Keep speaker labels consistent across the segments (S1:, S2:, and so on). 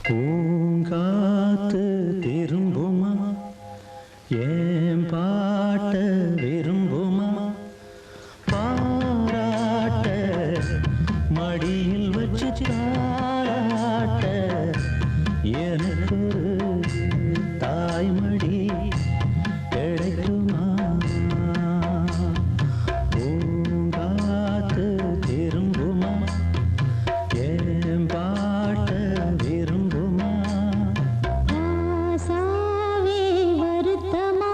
S1: பூங்காத்து திரும்புமா ஏன் பாட்ட விரும்புமா பாராட்ட மடியில் வச்சு தாராட்ட எனக்கு தாய்மடி கிடைக்குமா பூங்காத்து திரும்புமா ஏன் பாட்ட விரும்புமா
S2: ஆசாவே வருத்தமா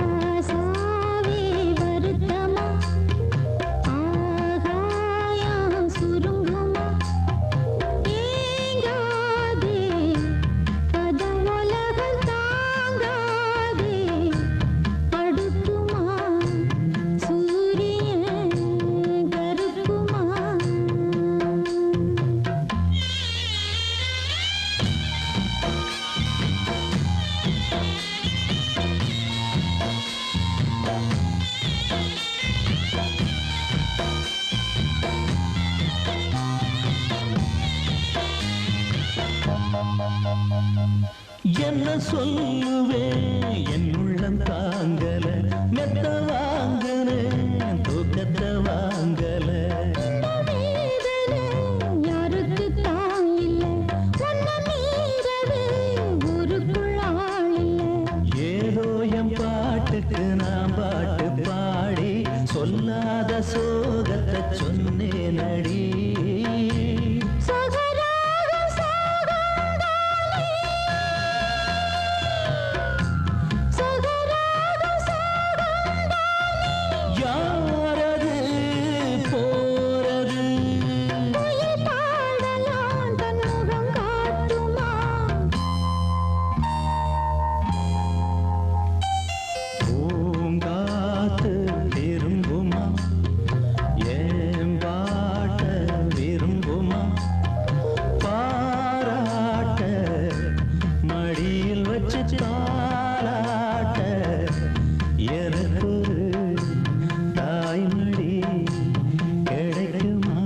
S2: ராசாவே வருத்தமா ஆகாயம் சுருங்குமா ஏங்காதே பதம் உலகம் தாங்காதே படுக்குமா சூரியன் கருக்குமா
S1: என்ன சொல்லுவேன் என் உள்ளம் தாங்கல மெத்த வாங்கல தூக்கத்தை வாங்கல
S2: வேதனை யாருக்கு தான் இல்லை உன்னை மீறவே ஊருக்குள் ஆள் இல்லை
S1: ஏதோ என் பாட்டுக்கு நான் பாட்டு பாடி சொல்லாத சோகத்தை சொன்னேன் அடி
S2: சகராகம் சாகந்தாலே சகராகம் சாகந்தாலே
S1: யாரது போறது
S2: குயில் பாடலாம் தன் முகம் காட்டுமா
S1: பூங்காத்து திரும்புமா ஏன் பாட்ட விரும்புமா பாராட்ட மடியில் வச்சு தாராட்ட எனக்கு தாய்மடி கிடைக்குமா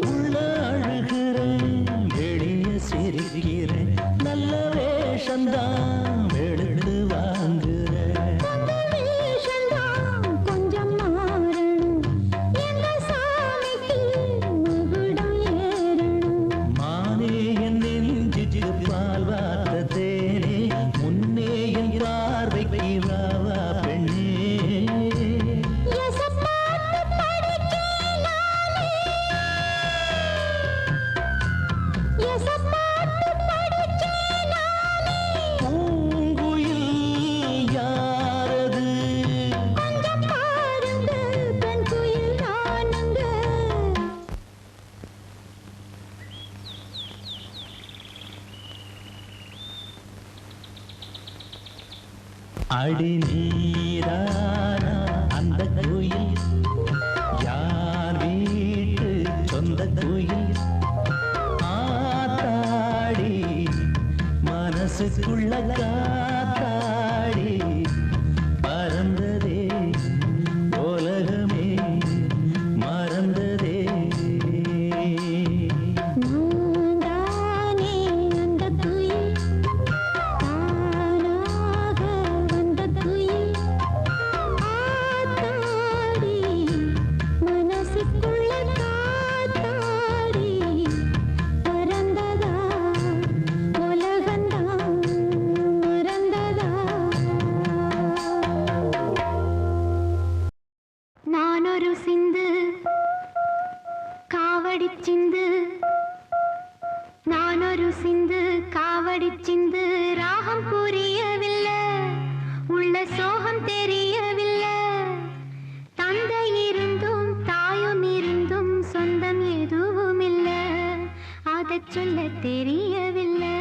S1: உள்ள அழுகிறேன் வெளியே சிரிக்கிறேன் நல்ல வேஷந்தான் வெளுத்து வாங்குறேன்
S2: வேஷந்தான் கொஞ்சம் மாறணும் எங்க சாமிக்கு மகுடம் ஏறணும்
S1: மானே என் நெஞ்சுக்கு பால் வார்த்த தேனே முன்னே என் பார்வைக்கு வாவா பெண்ணே
S2: எசப்பாட்டு படிக்கேனாலே எசப்பாட்டு படிக்கேனாலே
S1: பூங்குயில் யாரது
S2: கொஞ்சம் பாருங்க பெண் குயில் நானுங்க
S1: அடி நீரானா அந்த கோயில் யார் வீட்டு சொந்த கோயில் ஆத்தாடி மனசுக்குள்ள காத்தாடி பறந்ததே உலகமே மறந்ததே
S2: நான்தானே அந்த குயில் தானாக வந்த குயில் ஆத்தாடி மனசுக்குள்ள காத்தாடி பறந்ததா உலகந்தான் மறந்ததா நானொரு சிந்து காவடி சிந்து நானொரு சிந்து காவடி சிந்து ராகம் புரியவில்லை உள்ள சோகம் தெரியவில்லை தந்தை இருந்தும் தாயும் இருந்தும் சொந்தம் எதுவும் இல்லை அதை சொல்ல தெரியவில்லை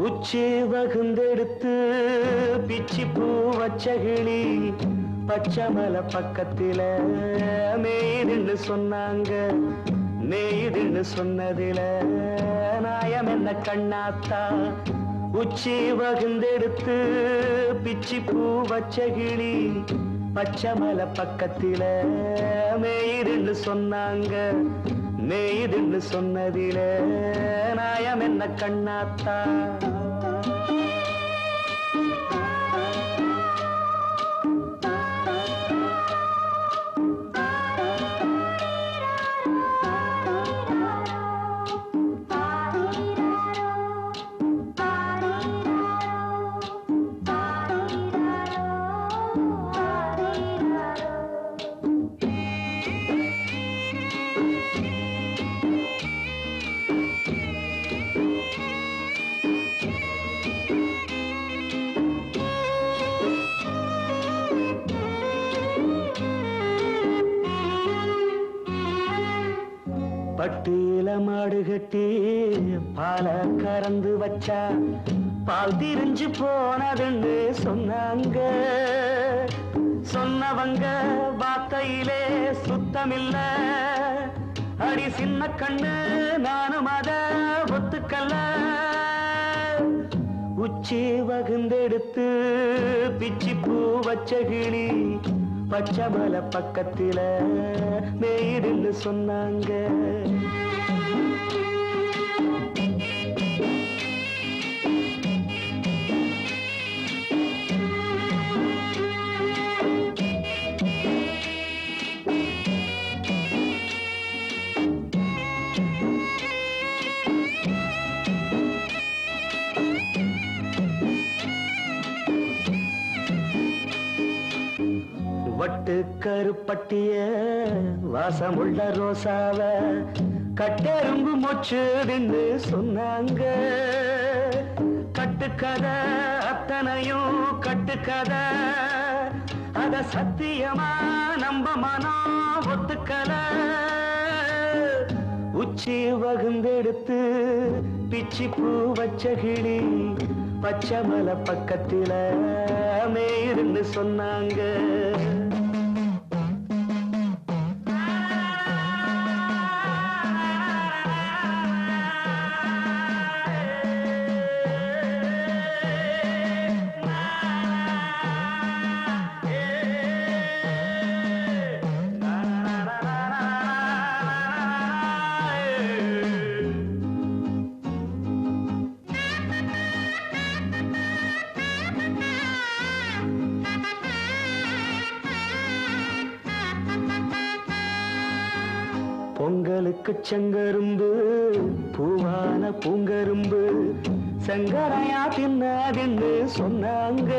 S1: உச்சி வகுந்தெடுத்து பிச்சி பூ வச்ச கிளி பச்சைமலை பக்கத்தில மேய்துன்னு சொன்னாங்க. மேய்துன்னு சொன்னதில நாயம் என்ன கண்ணாத்தா? உச்சி வகுந்தெடுத்து பிச்சி பூ வச்ச கிளி பச்சைமலை பக்கத்தில மேய்துன்னு சொன்னாங்க. மேய்துன்னு சொன்னதில நாயம் என்ன கண்ணாத்தா? பட்டியில மாடு கட்டி பால கறந்து வச்சா பால் திரிஞ்சு போனதுன்னு சொன்னாங்க. சொன்னவங்க வார்த்தையிலே சுத்தமில்ல. அடி சின்ன கண்ணு நானும் அத ஒத்துக்கல்ல. உச்சி வகுந்தெடுத்து பிச்சி பூ வச்ச கிளி பச்சைமலை பக்கத்தில மேய்துன்னு சொன்னாங்க. வட்டு கருப்பட்டிய வாசமுள்ள ரோசாவ கட்டெரும்பு மொச்சுதுன்னு சொன்னாங்க. கட்டுக்கதை அத்தனையும் கட்டுக்கதை. அத சத்தியமா நம்ப மனம் ஒத்துக்கல. உச்சி வகுந்தெடுத்து பிச்சி பூ வச்ச கிளி பச்சைமலை பக்கத்தில மேய்துன்னு சொன்னாங்க. பொங்கலுக்கு செங்கரும்பு பூவான பூங்கரும்பு சங்கரையா தின்னாதுன்னு சொன்னாங்க.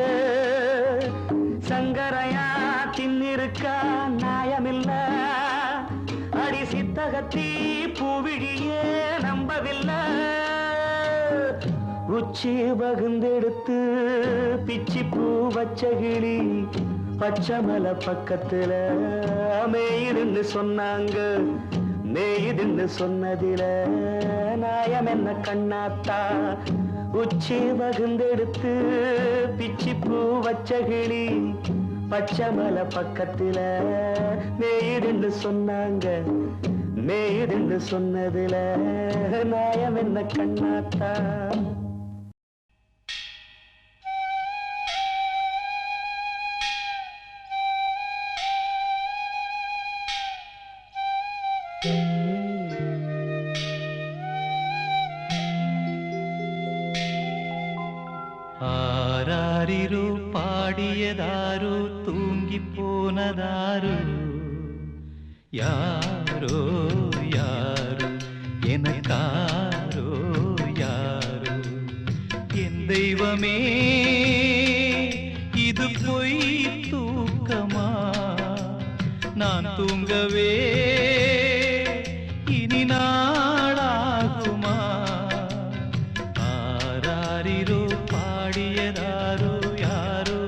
S1: சங்கரையா தின்னிருக்கா நியாயமில்ல. அடி சித்தகத்தி பூவிழியே நம்பவில்லை. உச்சி வகுந்தெடுத்து பிச்சி பூ வச்ச கிளி பச்சைமலை பக்கத்தில மேய்துன்னு சொன்னாங்க. மேய்துன்னு சொன்னதில நாயம் என்ன கண்ணாத்தா? உச்சி வகுந்தெடுத்து பிச்சி பூ வச்ச கிளி பச்சைமலை பக்கத்தில மேய்துன்னு சொன்னாங்க. மேய்துன்னு சொன்னதில நாயம் என்ன கண்ணாத்தா?
S3: ஆராரிரு பாடியதாரு தூங்கி போனதாரு யாரோ யாரோ எனக்காரோ யாரோ தெய்வமே இது பொய் தூக்கமா நான் தூங்கவே இனி நாளாகுமா ஆராரிரோ பாடியதாரோ யாரோ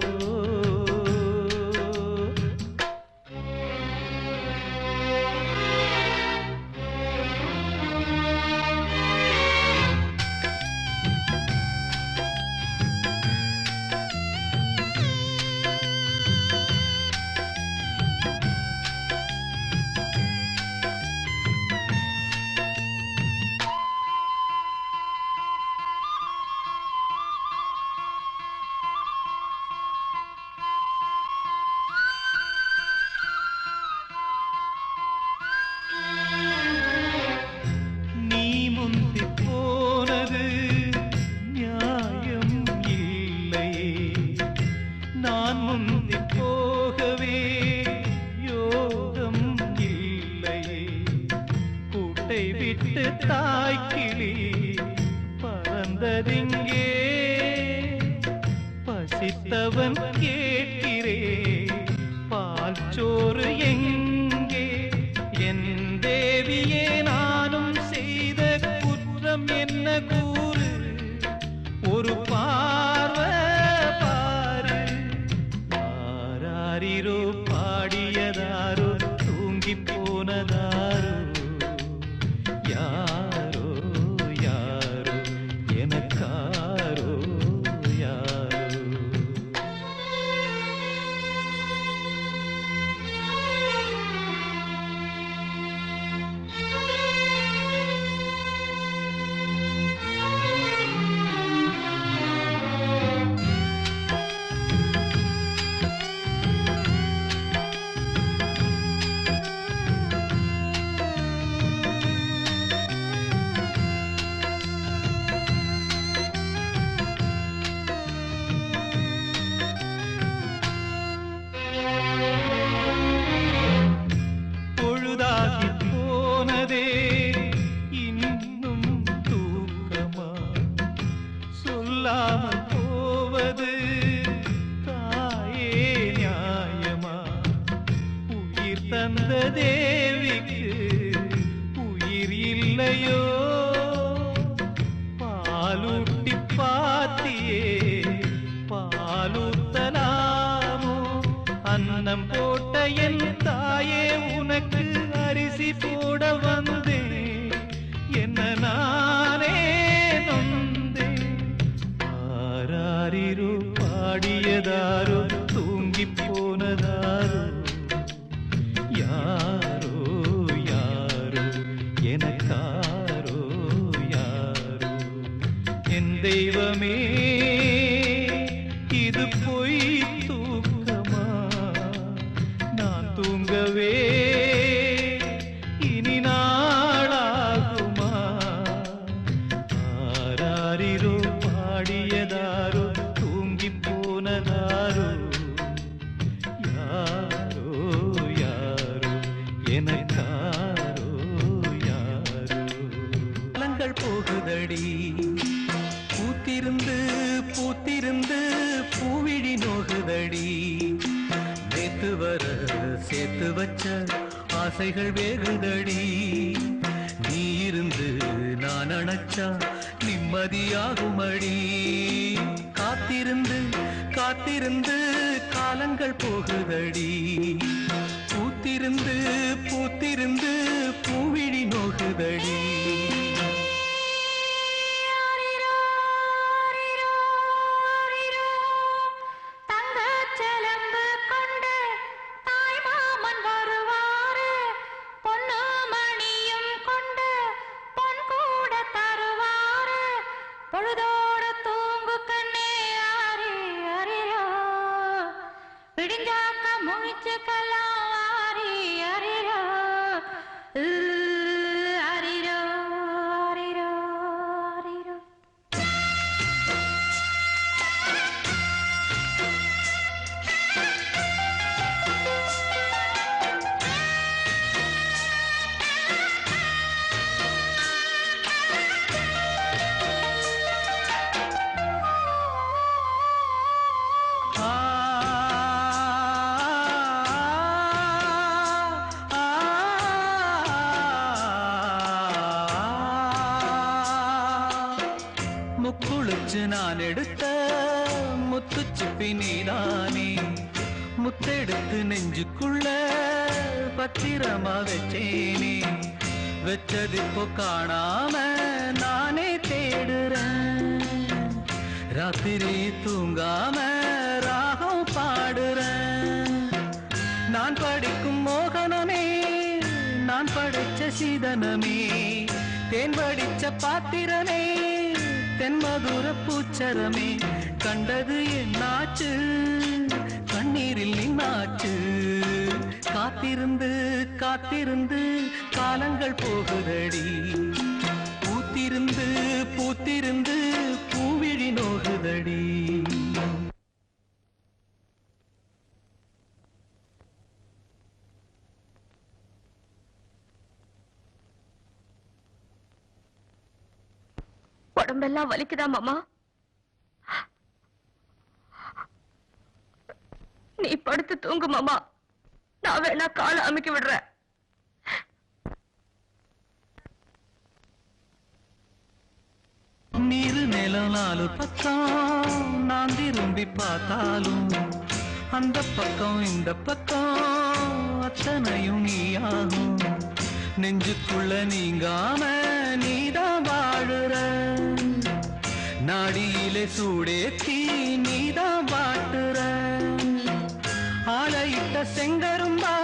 S3: நான் முந்தி போகவே யோகம் இல்லையே கூட்டை விட்டு தாய்க்கிளி பறந்ததிங்கே பசித்தவன் கேட்கிறே பால் சோறு எங்கே என் தேவியே நானும் செய்த குற்றம் என்ன கூறு ஒரு பார்வை ஆராரிரோ பாடியதாரோ தூங்கி போனதாரோ யாரோ யாரோ எனக்காரோ யாரோ இன்னும் தூக்கமா சொல்லாமல் போவது தாயே நியாயமா உயிர் தந்த தேவிக்கு உயிர் இல்லையோ பாலூட்டி பாத்தியே பாலூத்தலாமோ அன்னம் போட்ட என் தாயே உனக்கு அரிசி போட வந்தேன் என்ன நானே நொந்தேன் ஆராரிரோ பாடியதாரோ தூங்கி போனதாரோ யாரோ யாரோ எனக்காரோ யாரோ என் தெய்வமே இது பொய் தூக்கமா நான் தூங்கவே இனி நாளாகுமா ஆராரிரோ பாடியதாரோ தூங்கி போனதாரோ யாரோ யாரோ எனக்காரோ யாரோ காலங்கள் போகுதடி பூத்திருந்து பூத்திருந்து பூவிழி நோகுதடி நேத்து வர சேர்த்து வச்ச ஆசைகள் வேகுதடி நீ இருந்து நான் அணைச்சா நிம்மதியாகுமடி காத்திருந்து காத்திருந்து காலங்கள் போகுதடி பூத்திருந்து பூத்திருந்து பூவிழி நோகுதடி
S2: பொழுதோடு தூங்கு கண்ணே ஆரி அரிரோ பிடிஞ்சாக்க முழிச்சுக்கலாம் ஆரி அரிரோ அரிரோ அரிரோ அரிரோ
S3: முக்குளிச்சு நான் எடுத்த முத்துச்சிப்பி நீதானே முத்தெடுத்து நெஞ்சுக்குள்ள பத்திரமா வச்சேனே வச்சது இப்போ காணாம நானே தேடுறேன் ராத்திரி தூங்காம ராகம் பாடுறேன் நான் படிக்கும் மோகனமே நான் படைச்ச சீதனமே தேன் படிச்ச பாத்திரமே தென்மதுர பூச்சரமே கண்டது என்னாச்சு கண்ணீரில் நின்னாச்சு காத்திருந்து காத்திருந்து காலங்கள் போகுதடி பூத்திருந்து பூத்திருந்து பூவிழி நோகுதடி
S4: உடம்பெல்லாம் வலிக்குதா மாமா? நீ படுத்து தூங்கு மாமா, நான் வேணா காலை அமுக்கி விடுறேன்.
S3: நீரு நிலம் நாலு பக்கம் நான் திரும்பி பார்த்தாலும் அந்த பக்கம் இந்த பக்கம் அத்தனையும் நீயாகும் நெஞ்சுக்குள்ள நீங்காம நீதான் வாழுற நாடியிலே சூடேத்தி நீதான் வாட்டுற ஆளையிட்ட செங்கரும்பா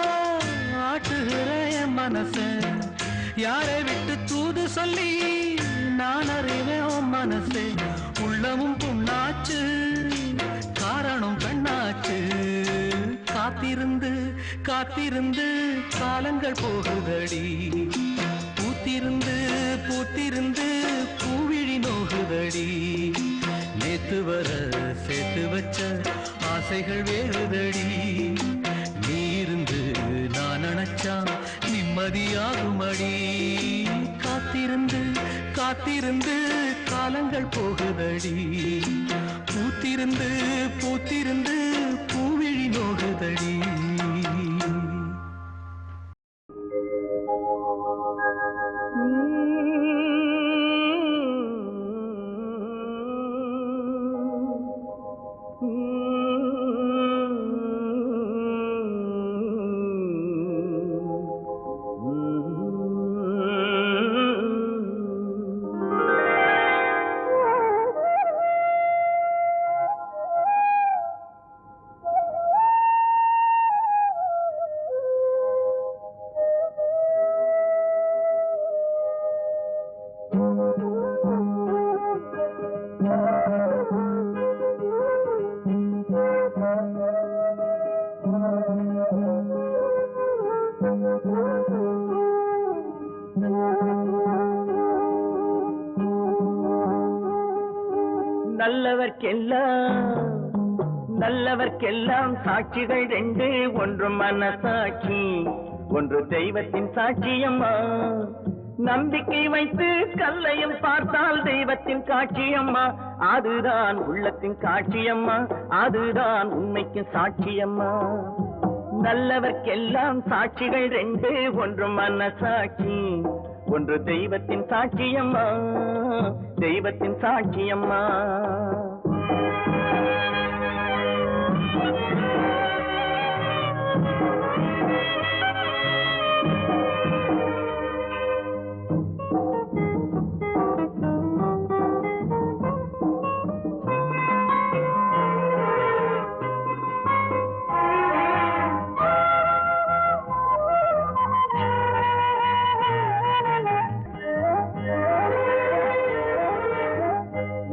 S3: ஆட்டுகிற என் மனச யாரை விட்டு தூது சொல்லி நான் அறிவேன் உன் மனசு உள்ளமும் புண்ணாச்சு காரணம் பெண்ணாச்சு காத்திருந்து காத்திருந்து காலங்கள் போகுதடி பூத்திருந்து பூத்திருந்து பூவிழி நோகுதடி நேத்து வர சேர்த்து வச்ச ஆசைகள் வேறுதடி நீ இருந்து நான் நினைச்சா நிம்மதியாகுமடி காத்திருந்து காத்திருந்து காலங்கள் போகுதடி பூத்திருந்து பூத்திருந்து பூவிழி நோகுதடி
S1: நல்லவர்க்கெல்லாம் சாட்சிகள் ரெண்டு ஒன்று மனசாட்சி ஒன்று தெய்வத்தின் சாட்சியம்மா நம்பிக்கை வைத்து கல்லையும் பார்த்தால் தெய்வத்தின் காட்சியம்மா அதுதான் உள்ளத்தின் காட்சியம்மா அதுதான் உண்மைக்கு சாட்சியம்மா நல்லவர்க்கெல்லாம் சாட்சிகள் ரெண்டு ஒன்று மனசாட்சி ஒன்று தெய்வத்தின் சாட்சியம்மா தெய்வத்தின் சாட்சியம்மா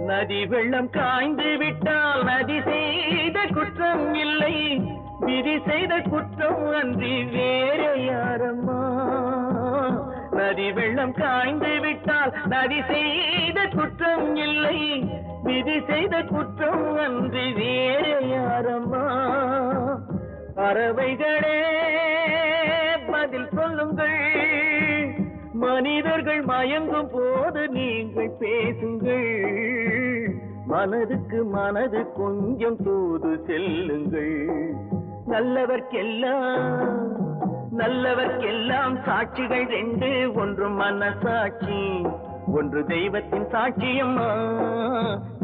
S1: நதி வெள்ளம் காய்ந்து விட்டால் நதி செய்த குற்றம் இல்லை விதி செய்த குற்றம் அன்றி வேற யாரம்மா நதி வெள்ளம் காய்ந்து விட்டால் நதி செய்த குற்றம் இல்லை விதி செய்த குற்றம் அன்றி வேற யாரம்மா பறவைகளே பதில் சொல்லுங்கள் மனிதர்கள் மயங்கும் போது நீங்கள் பேசுங்கள் மனதுக்கு மனது கொஞ்சம் தூது செல்லுங்கள் நல்லவர்க்கெல்லாம் சாட்சிகள் ரெண்டு ஒன்று மனசாட்சி ஒன்று தெய்வத்தின் சாட்சியம்மா,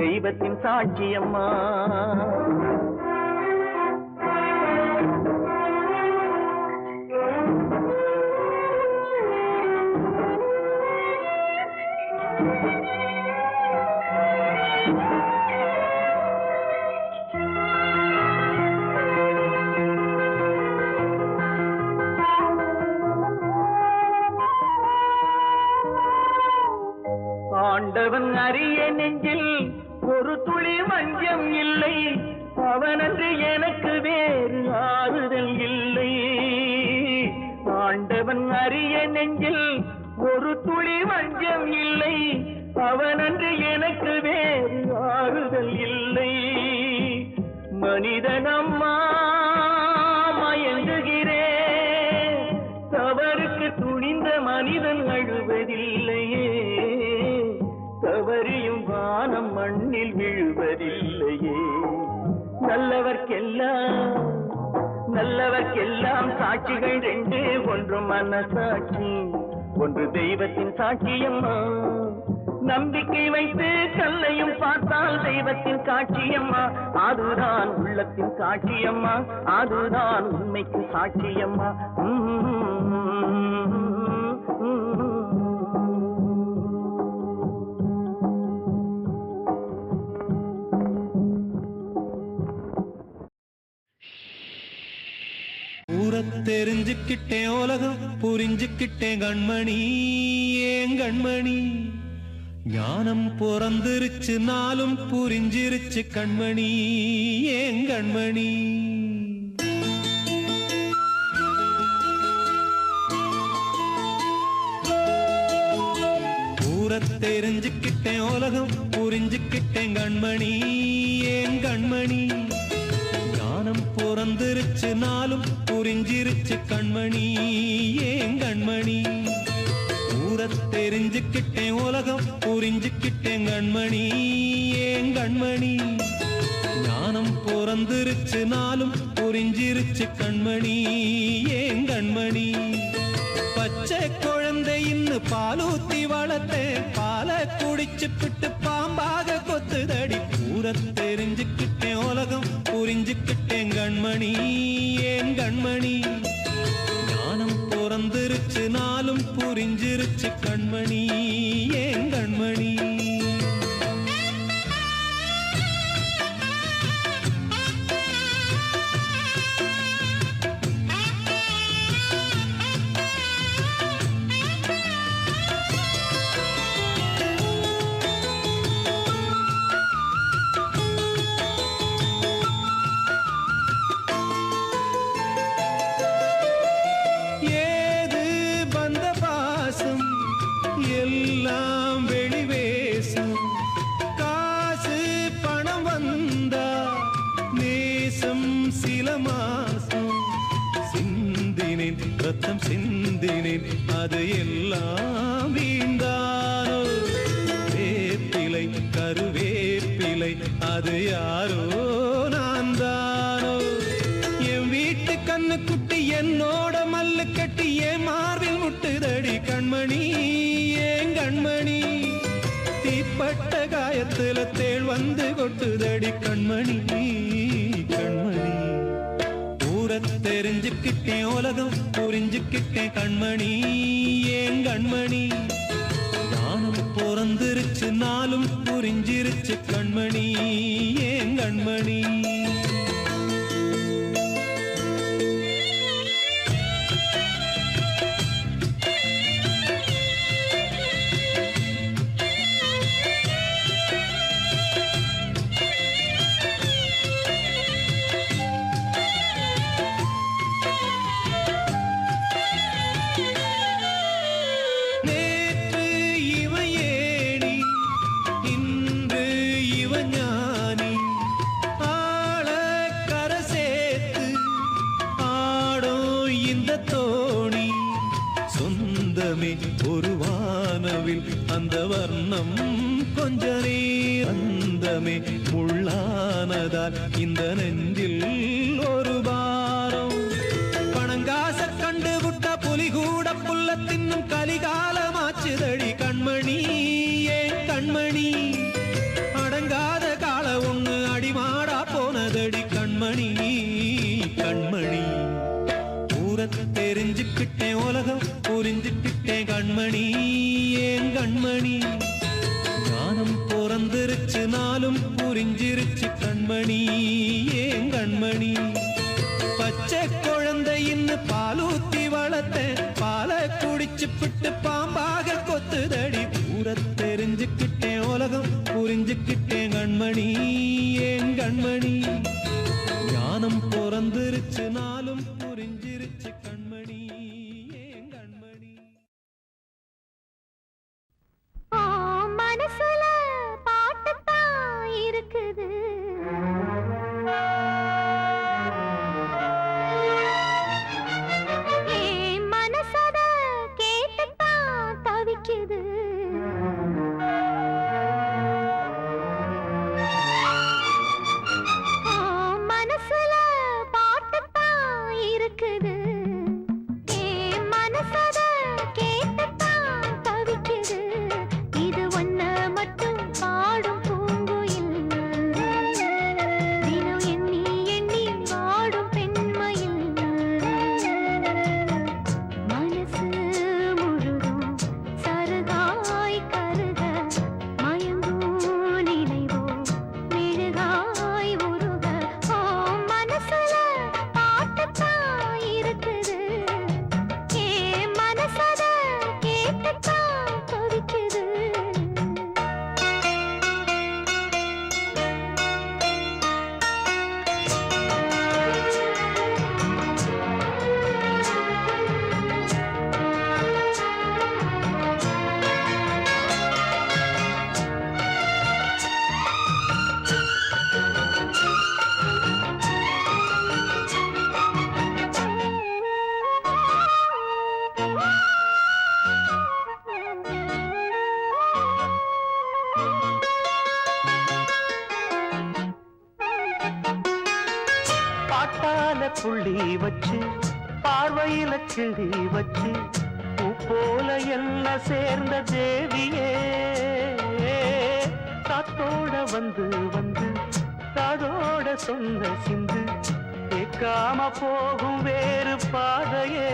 S1: தெய்வத்தின் சாட்சியம்மா. ஆண்டவன் அறிய நெஞ்சில் ஒரு துளி வஞ்சம் இல்லை, அவனன்று எனக்கு வேறு ஆறுதல் இல்லை. ஆண்டவன் அறிய நெஞ்சில் ஒரு துளி வஞ்சம் இல்லை, அவனன்று எனக்கு வேறு ஆறுதல் இல்லை. மனிதனம்மா மயங்குகிறேன், தவறுக்கு துணிந்த மனிதன் அழுவதில்லையே, தவறியும் வானம் மண்ணில் விழுவதில்லையே. நல்லவர்க்கெல்லாம் சாட்சிகள் ரெண்டு, ஒன்று மனசாட்சி, ஒன்று தெய்வத்தின் சாட்சியம்மா. நம்பிக்கை வைத்து கல்லையும் பார்த்தால் தெய்வத்தின் சாட்சியம்மா, அதுதான் உள்ளத்தின் சாட்சியம்மா, அதுதான் உண்மைக்கு சாட்சியம்மா.
S3: தெரிஞ்சுக்கிட்டேன் உலகம் புரிஞ்சுக்கிட்டேன் கண்மணி, ஏன் கண்மணி. ஞானம் பிறந்திருச்சு நாளும் புரிஞ்சிருச்சு கண்மணி, ஏன் கண்மணி. தெரிஞ்சுக்கிட்டேன் உலகம் புரிஞ்சுக்கிட்டேன் கண்மணி, ஏன் கண்மணி. ஞானம் பிறந்திருச்சு நாளும் புரிஞ்சிருச்சு கண்மணி, ஏன் கண்மணி. தெரிஞ்சுக்கிட்டேன் உலகம் புரிஞ்சுக்கிட்டேன் கண்மணி, ஏன் கண்மணி. ஞானம் பிறந்திருச்சு நாளும் புரிஞ்சிருச்சு கண்மணி, ஏன் கண்மணி. பச்சை குழந்தை இன்னு பாலூத்தி வளர்த்தேன், பாலை குடிச்சு பிட்டு பாம்பாக கொத்துதடி. தெரிஞ்சுக்கிட்டேன் உலகம் புரிஞ்சுக்கிட்டேன் கண்மணி, ஏன் கண்மணி. ஞானம் பிறந்திருச்சு நாளும் புரிஞ்சிருச்சு கண்மணி, ஏன் கண்மணி. ரத்தம் சிந்தினேன் அது எல்லாம் வீண்டானோ. வேப்பிலை கருவேப்பிலை அது யாரோ நான் தானோ. என் வீட்டு கண்ணு குட்டி என்னோட மல்லு கட்டி என் மார்பில் முட்டுதடி கண்மணி, ஏன் கண்மணி. தீப்பட்ட காயத்துல தேள் வந்து கொட்டுதடி கண்மணி, கண்மணி. தெரிஞ்சுக்கிட்டேன் உலகம் புரிஞ்சுக்கிட்டேன் கண்மணி, ஏன் கண்மணி. ஞானம் பிறந்திருச்சு நாளும் புரிஞ்சிருச்சு கண்மணி, ஏன் கண்மணி. ஒரு வானவில் அந்த வர்ணம் கொஞ்ச நேரந்தமே முள்ளானதால் இந்த நெஞ்சில் ஒரு பாரம். பணங்காச கண்டு விட்ட புலி கூட புல்ல தின்னும் கலிகாலமாச்சுதடி கண்மணி, நாளும் புரிஞ்சிருச்சு கண்மணி ஏன் கண்மணி பச்சை குழந்தையின்னு பாலூத்தி வளர்த்த பாலை குடிச்சு பிட்டு பாம்பாக கொத்துதடி ஊர தெரிஞ்சுக்கிட்டேன் உலகம் புரிஞ்சுக்கிட்டேன் கண்மணி ஏன் கண்மணி ஞானம் பிறந்திருச்சு நாளும் புரிஞ்சிருச்சு கண்மணி ஏன் கண்மணி
S2: மனசுல பாட்டுத்தான் இருக்குது மனசத கேட்டுத்தான் தவிக்குது மனசுல பாட்டுத்தான் இருக்குது மனசத கேட்டுத்தான் தவிக்குது இது ஒன்ன மட்டும் பாடும் பூங்குயில் தினம் எண்ணி எண்ணி வாடும் பெண்மையில் மனசு முழுதும் சருகாய் கருக மயங்கும் நினைவோ மெழுகாய் உருக மனசுல பாட்டுத்தான் இருக்குது மனசத கேட்டுத்தான் தவிக்குது
S1: பாட்டால புள்ளி வச்சு பார்வையில கிளி வச்சு பூ போல என்ன சேர்ந்த தேவியே காத்தோட வந்து வந்து காதோட சொன்ன சிந்து கேட்காம போகும் வேறு பாதையே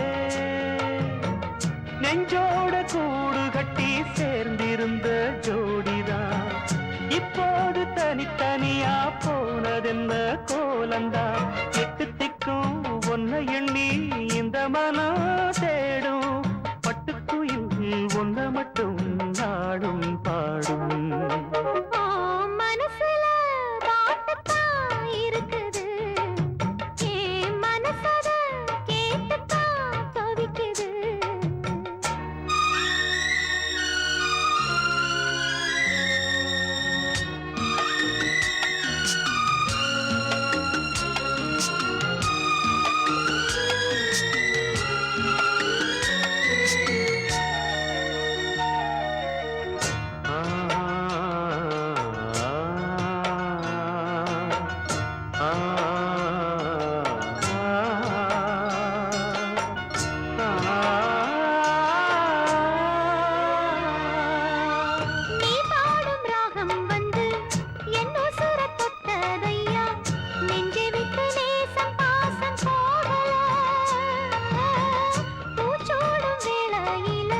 S1: நெஞ்சோட கூடு கட்டி சேர்ந்திருந்த ஜோடிதான் இப்போது தனித்தனியா போனதென்ன கோலந்தா எட்டு திக்கும் ஒன்ன எண்ணி இந்த மனம் தேடும் பட்டுக்குயில் ஒன்ன மட்டும் நாடும் பாடும்
S2: மனசுல பாட்டுத்தான் இருக்குது மனசத கேட்டுத்தான் தவிக்குது நீ பாடும் ராகம் வந்து என்ன சுர தொட்டதையா நெஞ்சை விட்டு நேசம் பாசம் போகல பூச்சோடும் வேளையில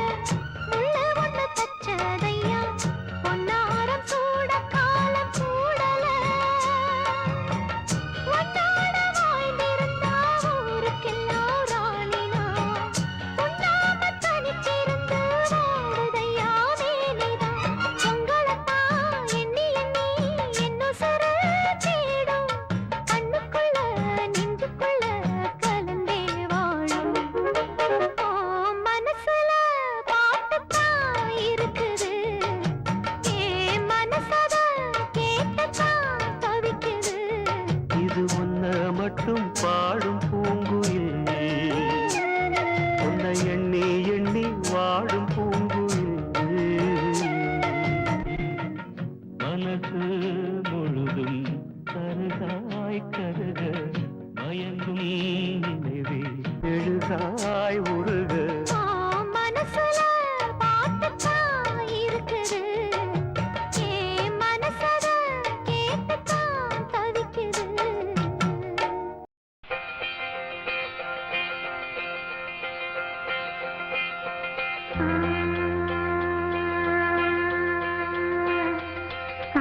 S2: முள்ள ஒண்ணு தச்சதையா பொன்னாரம் சூட காலம் கூடல ஒன்னோட வாழ்ந்திருந்தா ஊருக்கெல்லாம் ராணினா உண்ணாம தனிச்சிருந்து வாடுதையா வேலைதான் உங்களைத்தான் எண்ணி எண்ணி என்ன சுர தேடும் கண்ணுக்குள்ள நெஞ்சுக்குள்ள கலந்தே வாழும் மனசுல பாட்டுத்தான் இருக்குது மனசத கேட்டுத்தான் தவிக்குது
S1: இது ஒன்ன மட்டும் பாடும் பூங்குயில் உன்னை எண்ணி எண்ணி வாடும் பூங்குயில் மனசு முழுதும் கருகாய் கருக மயங்கும் நினைவே எழுகாய் உருக
S2: மனசுல பாட்டுத்தான் இருக்குது மனசத கேட்டுத்தான் தவிக்குது ஆ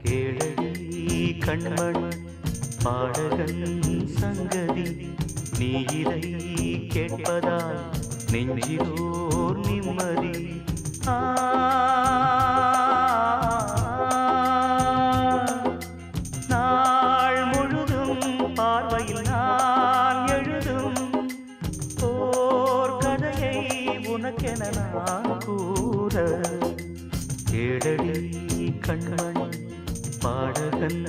S1: கேளடி கண்மணி பாடகன் சங்கதி நீ இதை கேட்பதால் நெஞ்சிலோர் நிம்மதி நாள் முழுதும் பார்வையில் நான் எழுதும் ஓர் கதையை உனக்கென நான் கூற கேளடி கண்மணி பாடகன்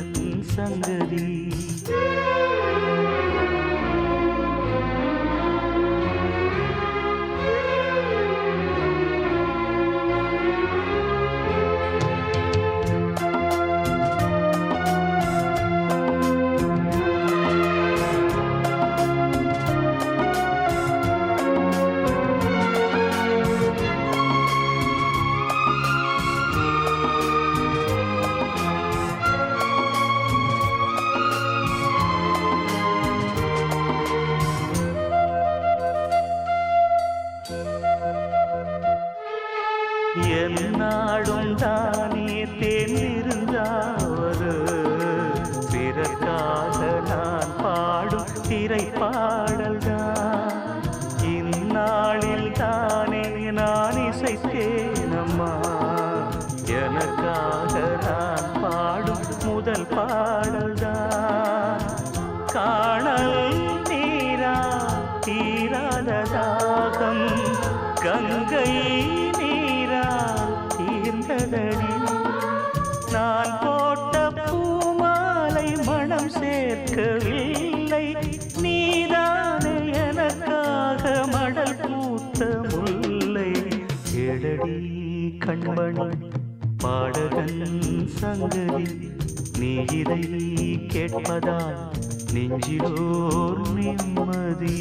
S1: சங்கதி என்னாடும் தானே தேர்ந்திருந்தாவது பிறக்காக நான் பாடும் திரைப்பாடல்தான் இந்நாளில் தானே நான் இசைத்தேனம்மா எனக்காக நான் பாடும் முதல் பாடல்தான் காணல் நீரா தீராத தாகம் கங்கை நான் போட்ட பூமாலை மனம் சேர்க்கவில்லை நீதானே எனக்காக மடல் பூத்த முல்லை கேளடி கண்மணி பாடகன் சங்கதி நீ இதை கேட்பதால் நெஞ்சிலோர் நிம்மதி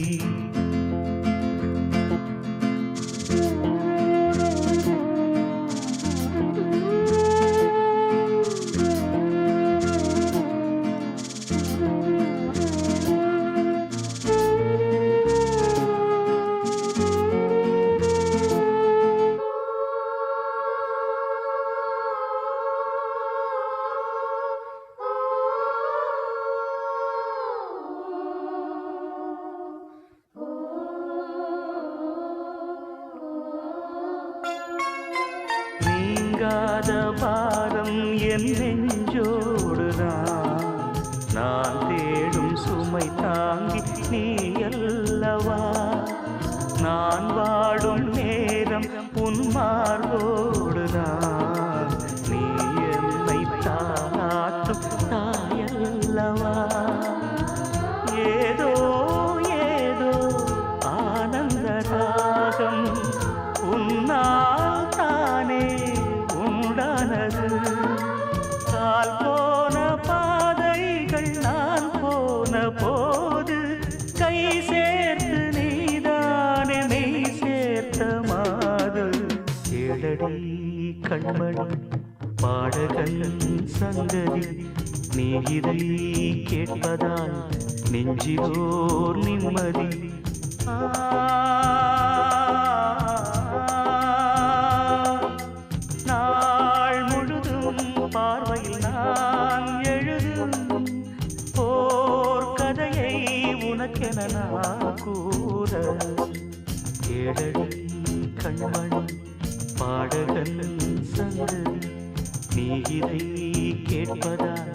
S1: பாரம் என் நெஞ்சோடுதான் நான் தேடும் சுமை தாங்கி நீ அல்லவா நான் வாடும் நேரம் உன் மார்போடுதான் நீ என்னை தாளாட்டும் தாயல்லவா ஏதோ ஏதோ ஆனந்த ராகம் உன்னால் தானே உண்டானது கால் போன பாதைகள் நான் போன போது கை சேர்த்து நீதானே மெய் சேர்த்த மாது கேளடி கண்மணி பாடகன் சங்கதி நீ இதை கேட்பதால் நெஞ்சிலோர் நிம்மதி நாள் முழுதும் பார்வையில் நான் எழுதும் ஓர் கதையை உனக்கென நான் கூற கேளடி கண்மணி பாடகன் சங்கதி நீ இதை கேட்பதால்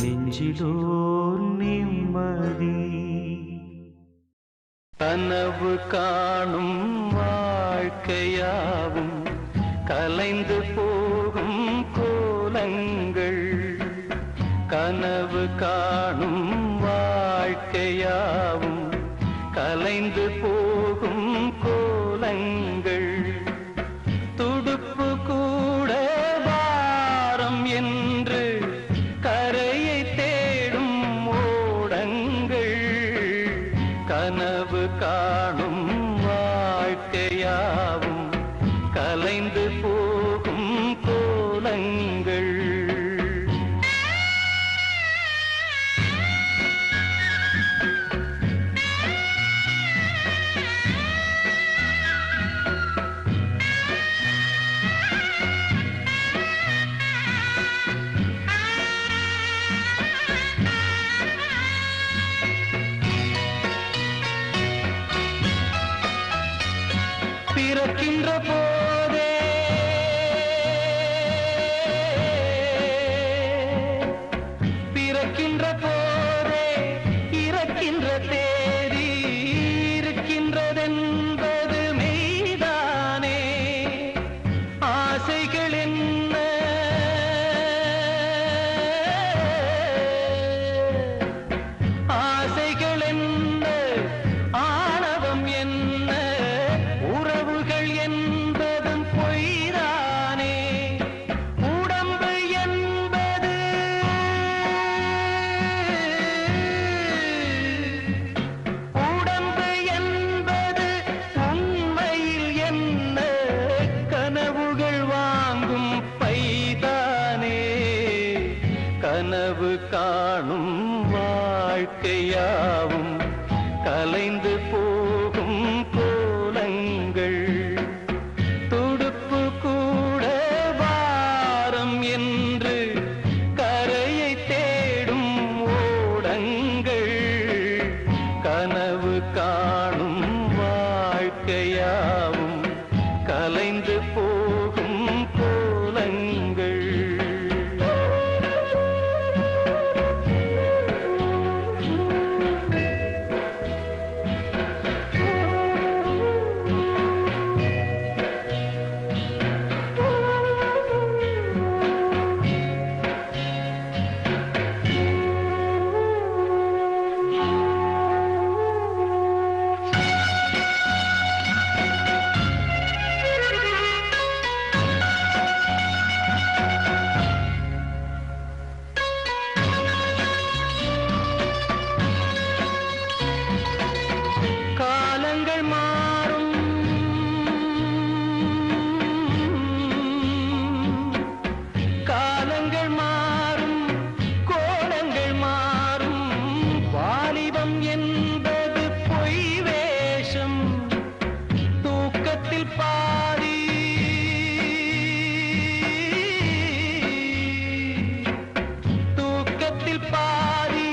S1: நெஞ்சிலோர் நிம்மதி கனவு காணும் வாழ்க்கையாவும் கலைந்து போகும் கோலங்கள் கனவு காணும் வாழ்க்கையாவும் கலைந்து போகும் கோலங்கள் துடுப்பு கூட வாரம் என்று கரையை தேடும் ஓடங்கள் கனவு காணும் வாழ்க்கையாவும் கலைந்து போகும் கோலங்கள்
S3: பிறக்கின்ற போதே பிறக்கின்ற போதே இறக்கின்ற தேதி இருக்கின்றதென்பது மெய்தானே ஆசைகள் என்ன ஆசைகள் என்ன ஆணவம் என்ன உறவுகள் என்பதும் பொய்தானே உடம்பு என்பது உடம்பு என்பது உண்மையில் என்ன கனவுகள் வாங்கும் பைதானே கனவு காணும் வாழ்க்கையாவும் கலைந்து போகும் கோலங்கள் துடுப்பு கூட வாரம் என்று கரையை தேடும் ஓடங்கள் கனவு காணும் வாழ்க்கையாவும் கலைந்து போகும் கோலங்கள் காலங்கள் மாறும் காலங்கள் மாறும் கோலங்கள் மாறும் வாலிபம் என்பது பொய் வேஷம் தூக்கத்தில் பாதி தூக்கத்தில் பாதி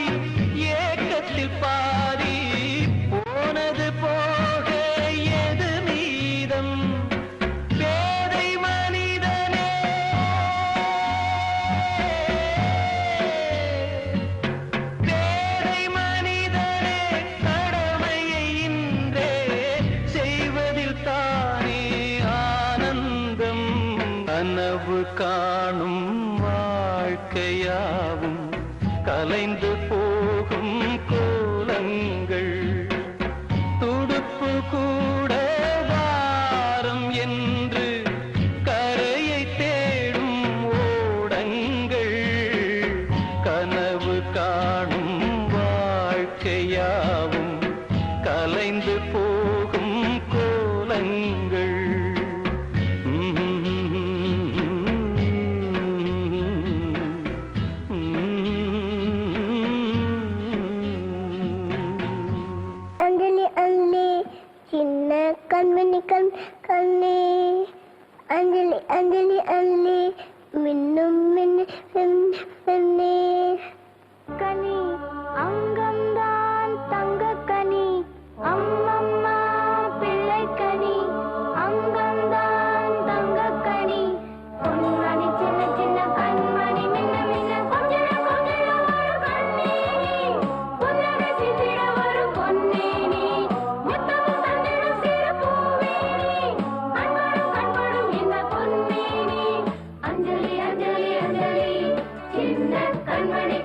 S3: ஏக்கத்தில் பாதி போனது போக எது மீதம் பேதை மனிதனே பேதை மனிதனே கடமையை இன்றே செய்வதில் தானே ஆனந்தம் கனவு காணும் வாழ்க்கையாவும் கலைந்து போகும் கோலங்கள் துடுப்பு கூட வாரம் என்று கரையை தேடும் ஓடங்கள் கனவு காணும் வாழ்க்கையாவும் கலைந்து போகும் கோலங்கள்
S2: அஞ்சலி அஞ்சலி சின்ன கண்மணி கண்ணே அஞ்சலி அஞ்சலி அஞ்சலி மின்னும் மின்னே கனி அங்கம்தான் தங்க கனி அம்மம்மா பிள்ளை கனி அங்கம்தான் தங்க கனி பொன்மணி சின்ன சின்ன கண்மணி மின்ன மின்ன கொஞ்சிட கொஞ்சிட ஒரு கண்ணே புன்னகை சிந்திட ஒரு பொன்னே நீ முத்தமும் தந்திட சிறு பூவே நீ கண்படும் கண்படும் இந்த பொன்னே நீ அஞ்சலி அஞ்சலி அஞ்சலி சின்ன கண்மணி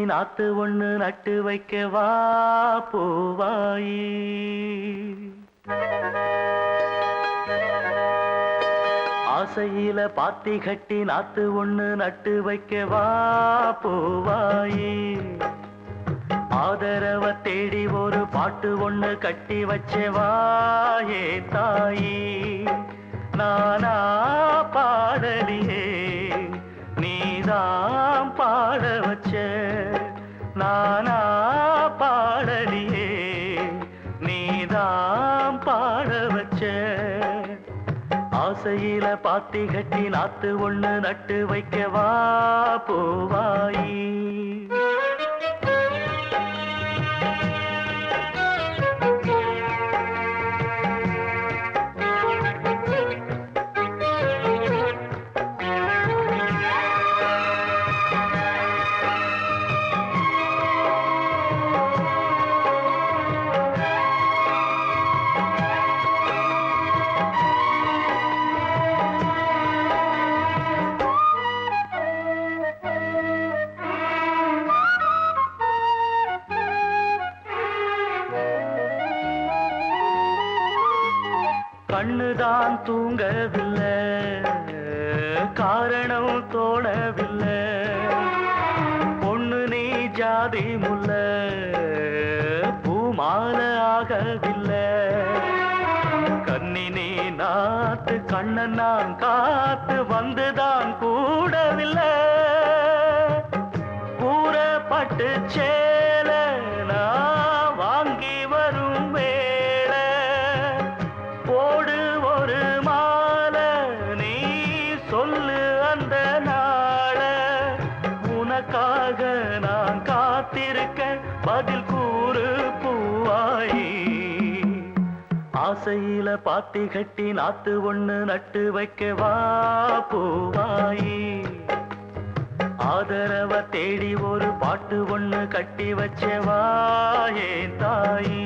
S3: நாத்து ஒண்ணு நட்டு வைக்க வா பூவாயி ஆசையில பாத்தி கட்டி நாத்து ஒண்ணு நட்டு வைக்க வா பூவாயி ஆதரவ தேடி ஒரு பாட்டு ஒண்ணு கட்டி வச்சவா ஏ தாயி நானா பாடலியே நீதான் பாட வச்ச நானா பாடலியே நீதான் பாட வச்ச ஆசையில பாத்தி கட்டி நாத்து ஒண்ணு நட்டு வைக்கவா பூவாயி கண்ணுதான் தூங்கவில்லை காரணம் தோணவில்லை பொண்ணு நீ ஜாதி முல்ல பூமால ஆகவில்லை கண்ணி நீ நாத்து கண்ணன் நான் காத்து வந்துதான் கூடவில்லை கூறப்பட்டு சேல நான் வாங்கி வரும் வேளை போடு ஒரு மாலை நீ சொல்லு அந்த நாள உனக்காக நான் காத்திருக்க பதில் கூறு பூவாயி ஆசையில பாத்தி கட்டி நாத்து ஒண்ணு நட்டு வைக்கவா பூவாயி ஆதரவ தேடி ஒரு பாட்டு ஒண்ணு கட்டி வச்சவா ஏன் தாயி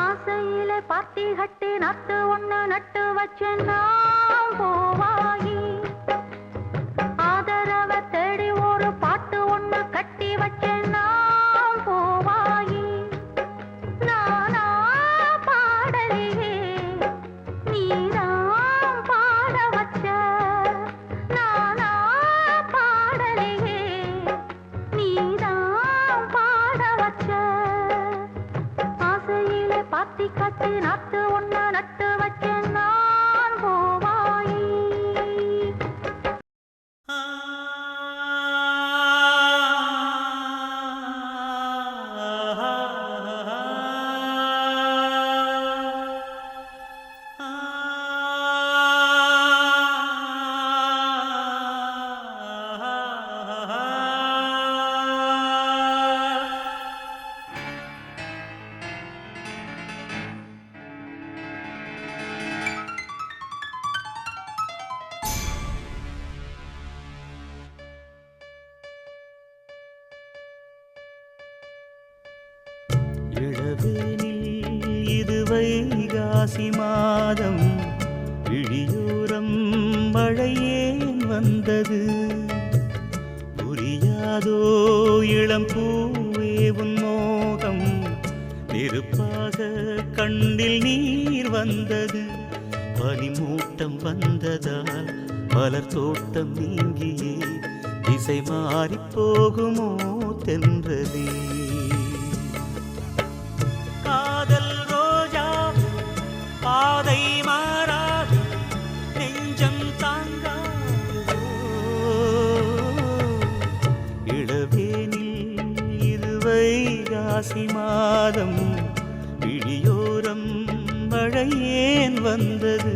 S2: ஆசையிலே பாத்தி கட்டி நட்டு ஒண்ணு நட்டு வச்சேன் நான் போவாயி. ஆதரவ தேடி ஒரு பாட்டு ஒண்ணு கட்டி வச்சேன் நான் போவாயி. நானா பாடலையே நீதான் பாட வச்ச. நானா பாடலையே நீதான் பாட வச்ச. ஆசையிலே பாத்தி கட்டி நட்டு ஒண்ணு நட்டு வச்சேன் நான் போவாயி.
S3: இளவேனில் இது வைகாசி மாதம், விழியோரம் மழையேன் வந்தது. புரியாதோ இளம் பூவே உன் மோகம், நெருப்பாக கண்ணில் நீர் வந்தது. பனிமூட்டம் வந்ததால் மலர் தோட்டம் நீங்கியே திசை மாறி போகுமோ தென்றலே. காதல் ரோஜா பாதை மாறாது, நெஞ்சம் தாங்காதோ. இளவேனில் இது வைகாசி மாதம், விழியோரம் மழையேன் வந்தது.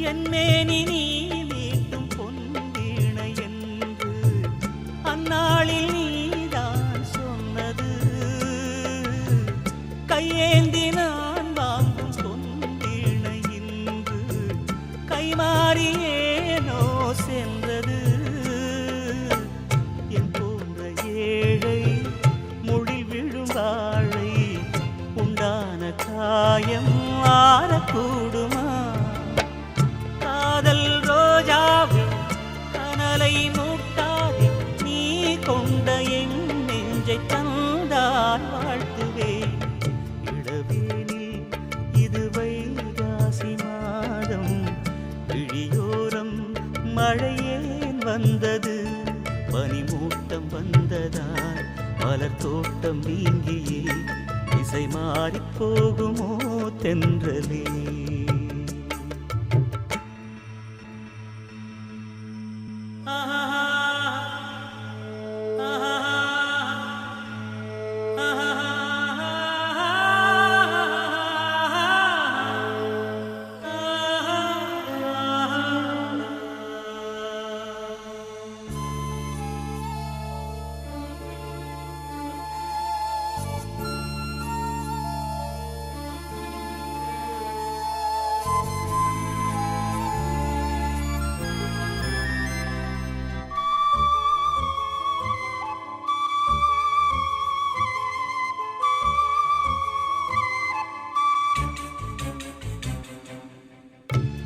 S3: என்னேனி நீ மீட்டும் பொன்வீணை என்று அந்நாளில் நீதான் சொன்னது. கையேந்தி நான் வாங்கும் பொன்வீணை இன்று கைமாறியேனோ சென்றது. என் போன்ற ஏழை முழில் விழும் வாழை உண்டான காயம் ஆறக்கூடுமா? காதல் ரோஜாவே கனலை மூட்டாதே, நீ கொண்ட என் நெஞ்சை தந்தால் வாழ்த்துவேன். இளவேனில் இது வைகாசி மாதம், விழியோரம் மழையேன் வந்தது. பனிமூட்டம் வந்ததால் மலர் தோட்டம் நீங்கியே திசை மாறி போகுமோ தென்றலே.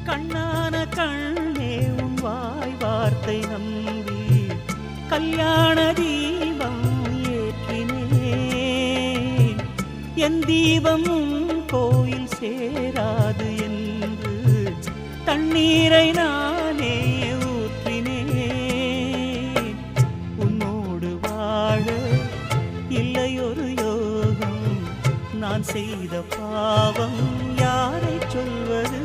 S3: கண்ணான கண்ணே உன் வாய் வார்த்தை நம்பி கல்யாண தீபம் ஏற்றினேன். என் தீபம் கோயில் சேராது என்று தண்ணீரை நானே ஊற்றினேன். உன்னோடு வாழ இல்லையொரு யோகம், நான் செய்த பாவம் யாரை சொல்வது?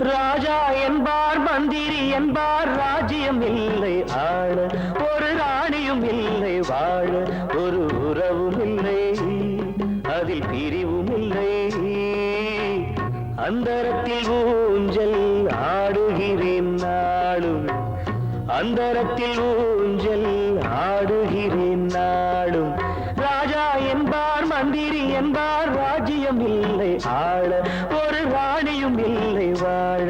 S3: ராஜா என்பார் மந்திரி என்பார் ராஜ்யம் இல்லை ஆள ஒரு ராணியும் இல்லை வாழ ஒரு உறவும் இல்லை அதில் பிரிவும் இல்லை அந்தரத்தில் ஊஞ்சல் ஆடுகிறேன் நாளும் அந்தரத்தில் ஊஞ்சல் ஆடுகிறேன் நாளும் ராஜா என்பார் மந்திரி என்பார் ராஜ்யம் இல்லை ஆள ஒரு ராணியும் இல்லை வாழ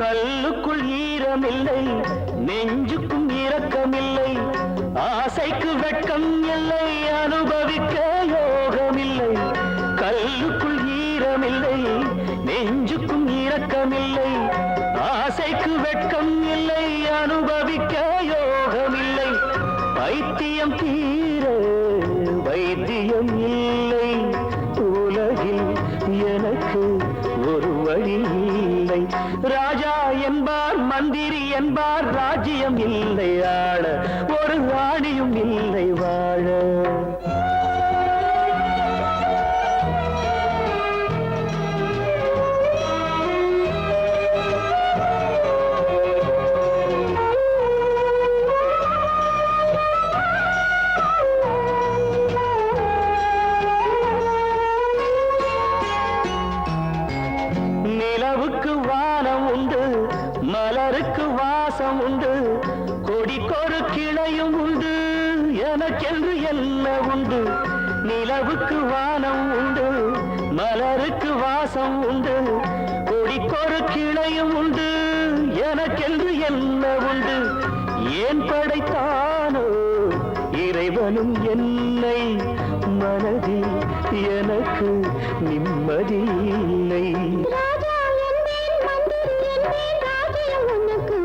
S3: கல்லுக்குள் ஈரமில்லை நெஞ்சுக்கும் இரக்கமில்லை ஆசைக்கு வெட்கம் இல்லை அனுபவிக்க யோகமில்லை கல்லுக்குள் ஈரமில்லை நெஞ்சுக்கும் இரக்கமில்லை ஆசைக்கு வெட்கம் இல்லை அனுபவிக்க யோகமில்லை பைத்தியம் தீர வைத்தியம் இல்லை உலகில் எனக்கு ஒரு வழி இல்லை ராஜா என்பார் மந்திரி என்பார் ராஜ்யம் இல்லை ஆள ஒரு ராணியும் இல்லை வாழ நிலவுக்கு வானம் உண்டு மலருக்கு வாசம் உண்டு கொடிக்கொரு கிளையும் உண்டு எனக்கென்று என்ன உண்டு நிலவுக்கு வானம் உண்டு மலருக்கு வாசம் உண்டு கொடிக்கொரு கிளையும் உண்டு எனக்கென்று என்ன உண்டு ஏன் படைத்தானோ இறைவனும் என்னை மனதில் எனக்கு நிம்மதி இல்லை
S2: ராஜா என்பேன் மந்திரி என்பேன் ராஜ்யம் உனக்கு